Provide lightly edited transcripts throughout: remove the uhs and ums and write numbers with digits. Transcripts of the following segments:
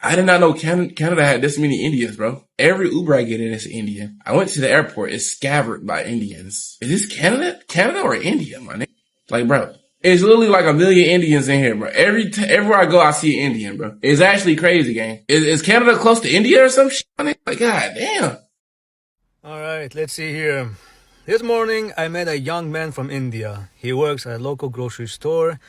I did not know Canada had this many Indians, bro. Every Uber I get in is Indian. I went to the airport. It's scattered by Indians. Is this Canada? Canada or India, my nigga? Like, bro, it's literally like a million Indians in here, bro. Everywhere I go, I see an Indian, bro. It's actually crazy, gang. Is Canada close to India or some shit? Like, god damn. All right, let's see here. This morning, I met a young man from India. He works at a local grocery store.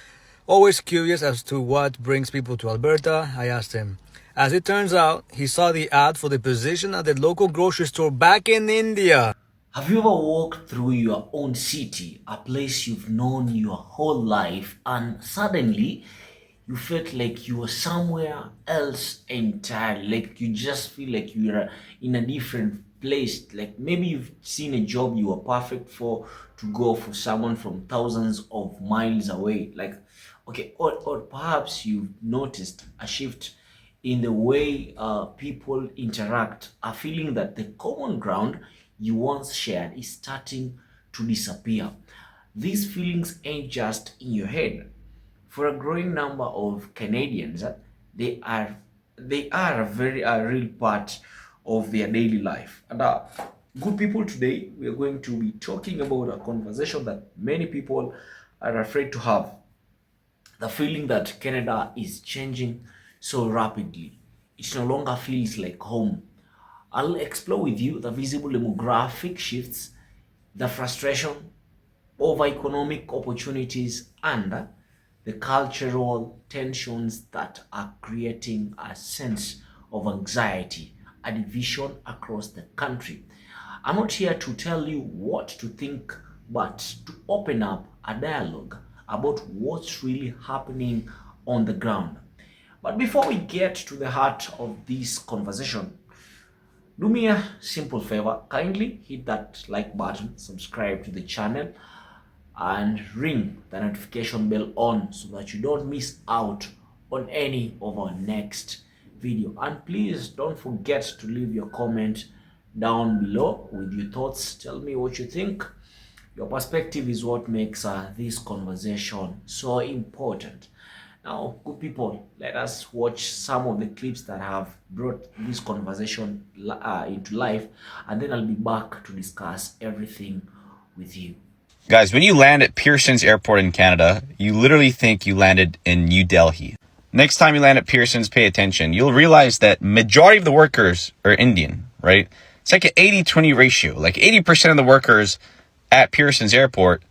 Always curious as to what brings people to Alberta, I asked him. As it turns out, he saw the ad for the position at the local grocery store back in India. Have you ever walked through your own city, a place you've known your whole life, and suddenly you felt like you were somewhere else entirely? Like you just feel like you're in a different place. Like maybe you've seen a job you were perfect for to go for someone from thousands of miles away. Like, okay, or perhaps you've noticed a shift in the way people interact, a feeling that the common ground you once shared is starting to disappear. These feelings ain't just in your head. For a growing number of Canadians, they are a very real part of their daily life. And good people, today we are going to be talking about a conversation that many people are afraid to have. The feeling that Canada is changing so rapidly. It no longer feels like home. I'll explore with you the visible demographic shifts, the frustration over economic opportunities, and the cultural tensions that are creating a sense of anxiety, a division across the country. I'm not here to tell you what to think, but to open up a dialogue about what's really happening on the ground. But before we get to the heart of this conversation, do me a simple favor. Kindly hit that like button, subscribe to the channel, and ring the notification bell on so that you don't miss out on any of our next video. And please don't forget to leave your comment down below with your thoughts. Tell me what you think. Your perspective is what makes this conversation so important. Now, good people, let us watch some of the clips that have brought this conversation into life, and then I'll be back to discuss everything with you. Guys, when you land at Pearson's Airport in Canada, you literally think you landed in New Delhi. Next time you land at Pearson's, pay attention. You'll realize that majority of the workers are Indian, right? It's like an 80-20 ratio. Like 80% of the workers at Pearson's Airport,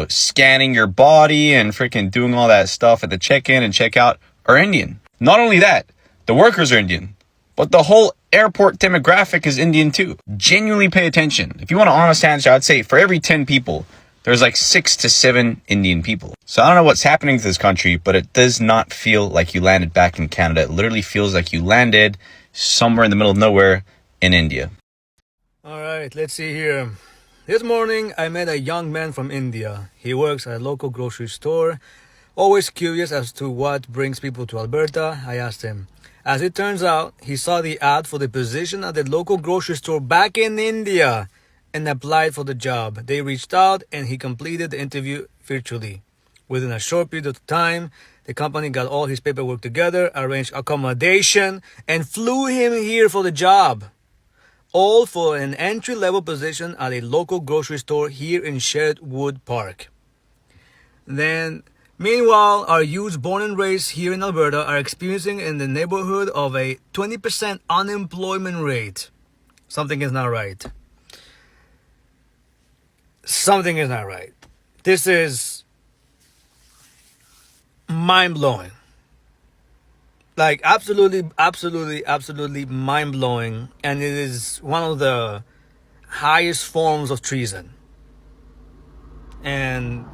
scanning your body and freaking doing all that stuff at the check-in and check-out are Indian. Not only that, the workers are Indian, but the whole airport demographic is Indian too. Genuinely pay attention. If you want an honest answer, I'd say for every 10 people, there's like 6 to 7 Indian people. So I don't know what's happening to this country, but it does not feel like you landed back in Canada. It literally feels like you landed somewhere in the middle of nowhere in India. All right, let's see here. This morning, I met a young man from India. He works at a local grocery store. Always curious as to what brings people to Alberta, I asked him. As it turns out, he saw the ad for the position at the local grocery store back in India and applied for the job. They reached out and he completed the interview virtually. Within a short period of time, the company got all his paperwork together, arranged accommodation, and flew him here for the job. All for an entry-level position at a local grocery store here in Sherwood Park. Then, meanwhile, our youths born and raised here in Alberta are experiencing in the neighborhood of a 20% unemployment rate. Something is not right. Something is not right. This is mind-blowing. Like absolutely mind-blowing, and it is one of the highest forms of treason. And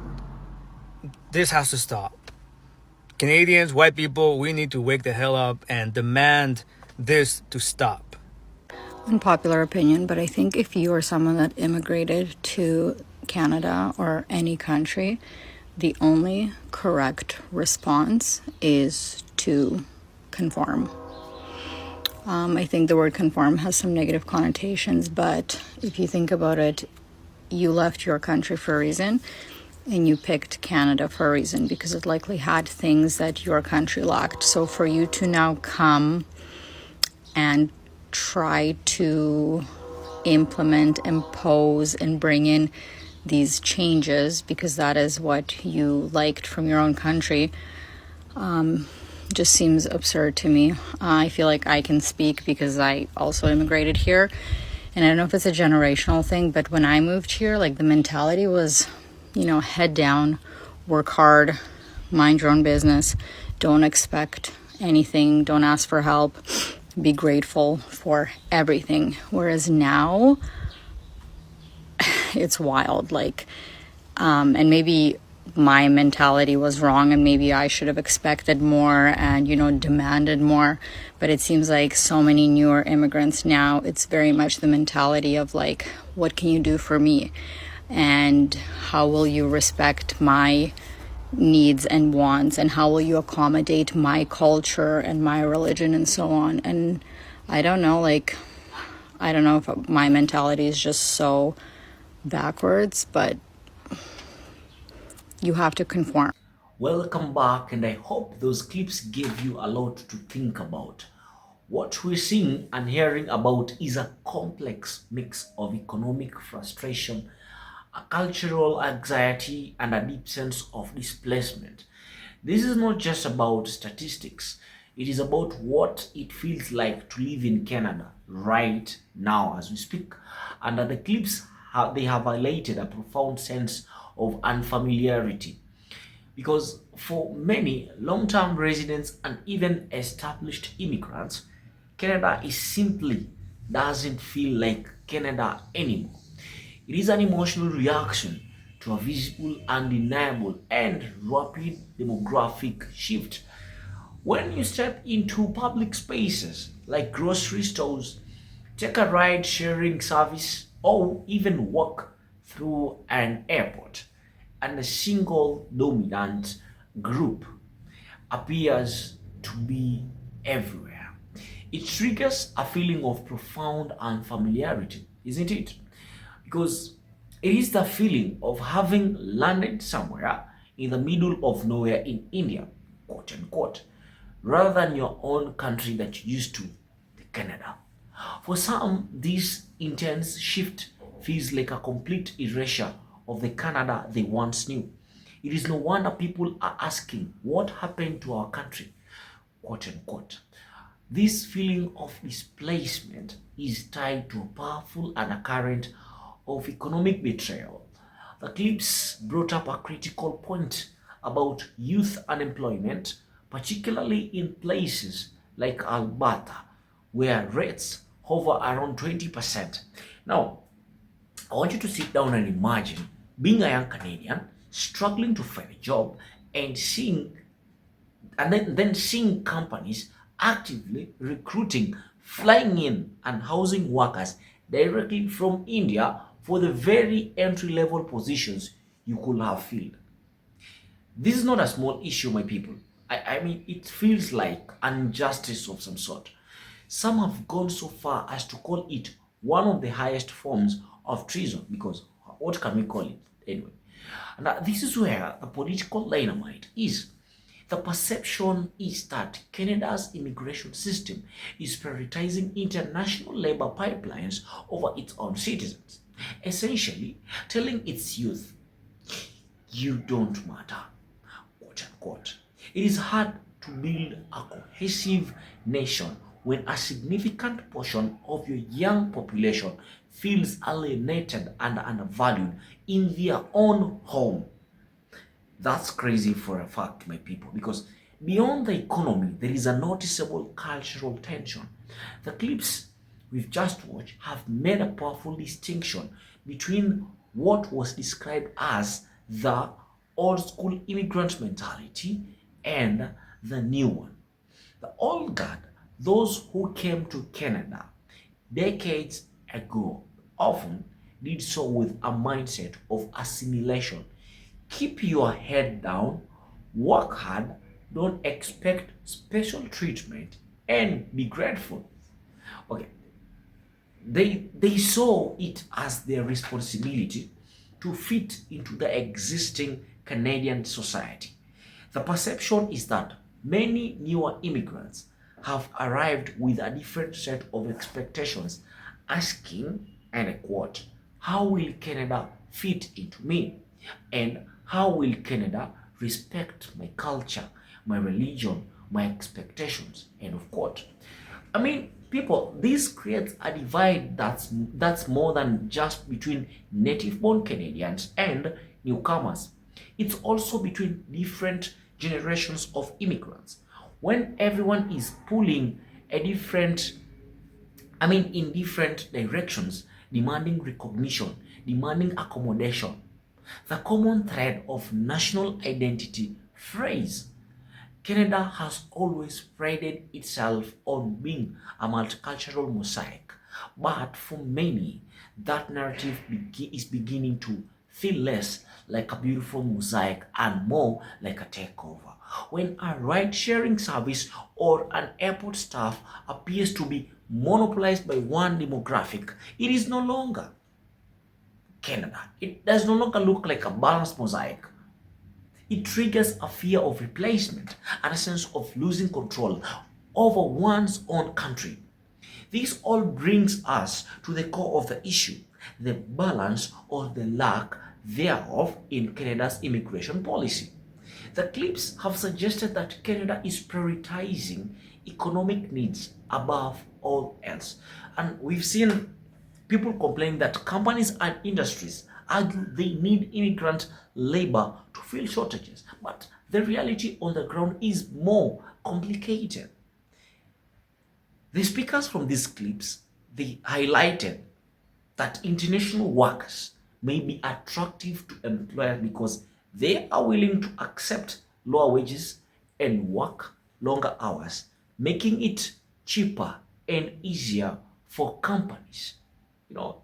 this has to stop. Canadians, white people, we need to wake the hell up and demand this to stop. Unpopular opinion, but I think if you are someone that immigrated to Canada or any country, the only correct response is to conform. I think the word conform has some negative connotations, but if you think about it, you left your country for a reason. and you picked Canada for a reason because it likely had things that your country lacked. So for you to now come and try to implement, impose, and bring in these changes because that is what you liked from your own country, just seems absurd to me. I feel like I can speak because I also immigrated here. And I don't know if it's a generational thing, but when I moved here, like the mentality was, head down, work hard, mind your own business, don't expect anything, don't ask for help, be grateful for everything. Whereas now, it's wild. And maybe my mentality was wrong and maybe I should have expected more and, demanded more. But it seems like so many newer immigrants now, it's very much the mentality of what can you do for me? And how will you respect my needs and wants? And how will you accommodate my culture and my religion and so on? And I don't know, I don't know if my mentality is just so backwards, but you have to conform. Welcome back, and I hope those clips gave you a lot to think about. What we're seeing and hearing about is a complex mix of economic frustration, a cultural anxiety, and a deep sense of displacement. This is not just about statistics, it is about what it feels like to live in Canada right now as we speak. And the clips they have highlighted a profound sense of unfamiliarity. Because for many long-term residents and even established immigrants, Canada is simply doesn't feel like Canada anymore. It is an emotional reaction to a visible, undeniable, and rapid demographic shift. When you step into public spaces like grocery stores, take a ride sharing service, or even walk through an airport, and a single dominant group appears to be everywhere, it triggers a feeling of profound unfamiliarity, isn't it? Because it is the feeling of having landed somewhere in the middle of nowhere in India, quote unquote, rather than your own country that you used to, the Canada. For some, this intense shift feels like a complete erasure of the Canada they once knew. It is no wonder people are asking what happened to our country, quote unquote. This feeling of displacement is tied to a powerful undercurrent of economic betrayal. The clips brought up a critical point about youth unemployment, particularly in places like Alberta, where rates hover around 20%. Now, I want you to sit down and imagine being a young Canadian, struggling to find a job, and then seeing companies actively recruiting, flying in, and housing workers directly from India for the very entry-level positions you could have filled. This is not a small issue, my people. I mean, it feels like an injustice of some sort. Some have gone so far as to call it one of the highest forms of treason, because what can we call it anyway? And this is where the political dynamite is. The perception is that Canada's immigration system is prioritizing international labor pipelines over its own citizens, essentially telling its youth, you don't matter, quote unquote. It is hard to build a cohesive nation when a significant portion of your young population feels alienated and undervalued in their own home. That's crazy for a fact, my people, because beyond the economy, there is a noticeable cultural tension. The clips we've just watched have made a powerful distinction between what was described as the old school immigrant mentality and the new one. The old guard, those who came to Canada decades ago, often did so with a mindset of assimilation. Keep your head down, work hard, don't expect special treatment, and be grateful. Okay, they saw it as their responsibility to fit into the existing Canadian society. The perception is that many newer immigrants have arrived with a different set of expectations, asking, and I quote, "How will Canada fit into me? And how will Canada respect my culture, my religion, my expectations?" End of quote. I mean, people, this creates a divide that's more than just between native-born Canadians and newcomers. It's also between different generations of immigrants. When everyone is pulling a different, in different directions, demanding recognition, demanding accommodation, the common thread of national identity phrase. Canada has always prided itself on being a multicultural mosaic, but for many, that narrative is beginning to feel less like a beautiful mosaic and more like a takeover. When a ride-sharing service or an airport staff appears to be monopolized by one demographic, it is no longer Canada. It does no longer look like a balanced mosaic. It triggers a fear of replacement and a sense of losing control over one's own country. This all brings us to the core of the issue, the balance or the lack thereof in Canada's immigration policy. The clips have suggested that Canada is prioritizing economic needs above all else. And we've seen people complain that companies and industries argue they need immigrant labor to fill shortages, but the reality on the ground is more complicated. The speakers from these clips, they highlighted that international workers may be attractive to employers because they are willing to accept lower wages and work longer hours, making it cheaper and easier for companies. You know,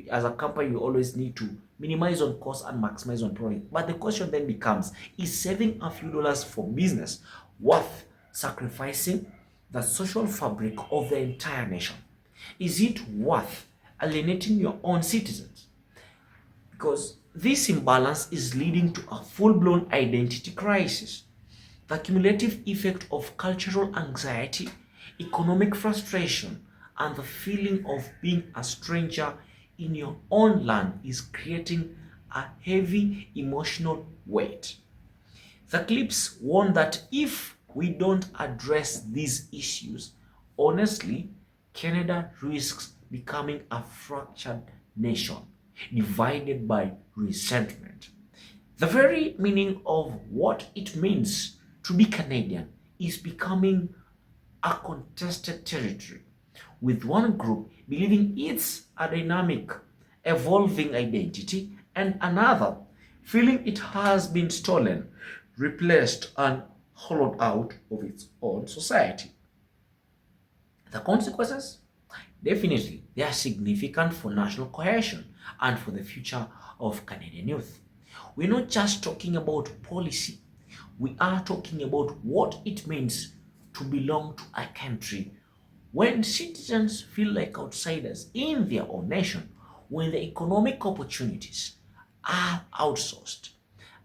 as a company, you always need to minimize on cost and maximize on profit. But the question then becomes, is saving a few dollars for business worth sacrificing the social fabric of the entire nation? Is it worth alienating your own citizens? Because this imbalance is leading to a full-blown identity crisis. The cumulative effect of cultural anxiety, economic frustration, and the feeling of being a stranger in your own land is creating a heavy emotional weight. The clips warn that if we don't address these issues, honestly, Canada risks becoming a fractured nation, divided by resentment. The very meaning of what it means to be Canadian is becoming a contested territory, with one group believing it's a dynamic, evolving identity and another feeling it has been stolen, replaced, and hollowed out of its own society. The consequences? Definitely, they are significant for national cohesion and for the future of Canadian youth. We're not just talking about policy, we are talking about what it means to belong to a country when citizens feel like outsiders in their own nation, when the economic opportunities are outsourced,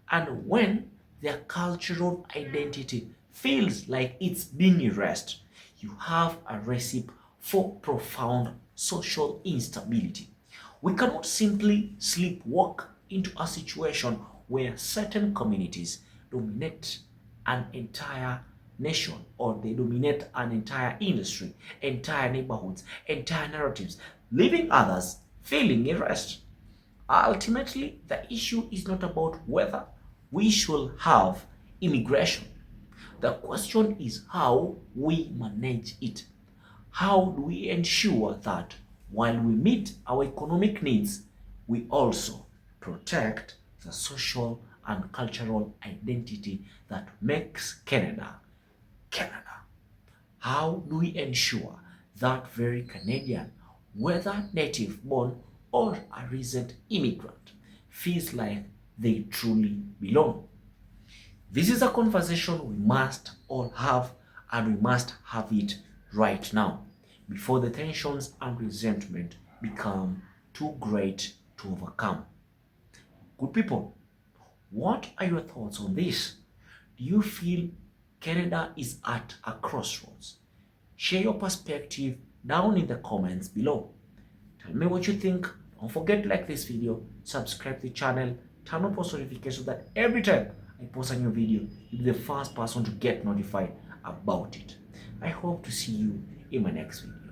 and when their cultural identity feels like it's being erased, you have a recipe for profound social instability. We cannot simply sleepwalk into a situation where certain communities dominate an entire nation, or they dominate an entire industry, entire neighborhoods, entire narratives, leaving others feeling erased. Ultimately, the issue is not about whether we should have immigration. The question is how we manage it. How do we ensure that while we meet our economic needs, we also protect the social and cultural identity that makes Canada Canada? How do we ensure that very Canadian, whether native born or a recent immigrant, feels like they truly belong? This is a conversation we must all have, and we must have it right now before the tensions and resentment become too great to overcome. Good people, what are your thoughts on this? Do you feel Canada is at a crossroads? Share your perspective down in the comments below. Tell me what you think. Don't forget to like this video, subscribe to the channel, turn on post notifications so that every time I post a new video, you'll be the first person to get notified about it. I hope to see you in my next video.